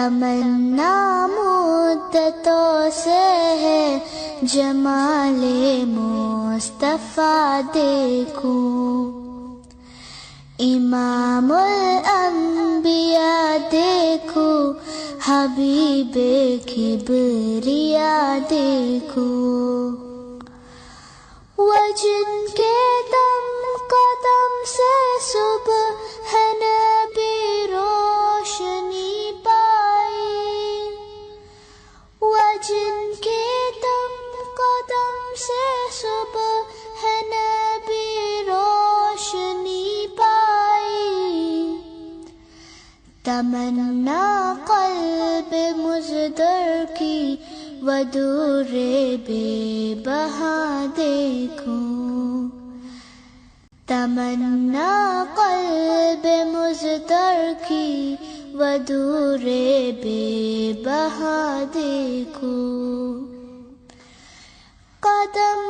تمنا مدتوں سے ہے جمال مصطفیٰ دیکھوں، امام الانبیاء دیکھوں، حبیب کبریا دیکھوں، وہ جن کے دم قدم سے صبح ہے نبی روشنی پائی، وہ جن کے دم قدم سے صبح ہے نبی روشنی پائی، تمنا قلب مزدر کی ودور بے بہا دیکھوں، تمنا قلب مزدر کی ودور بے بہا دیکھوں، قدم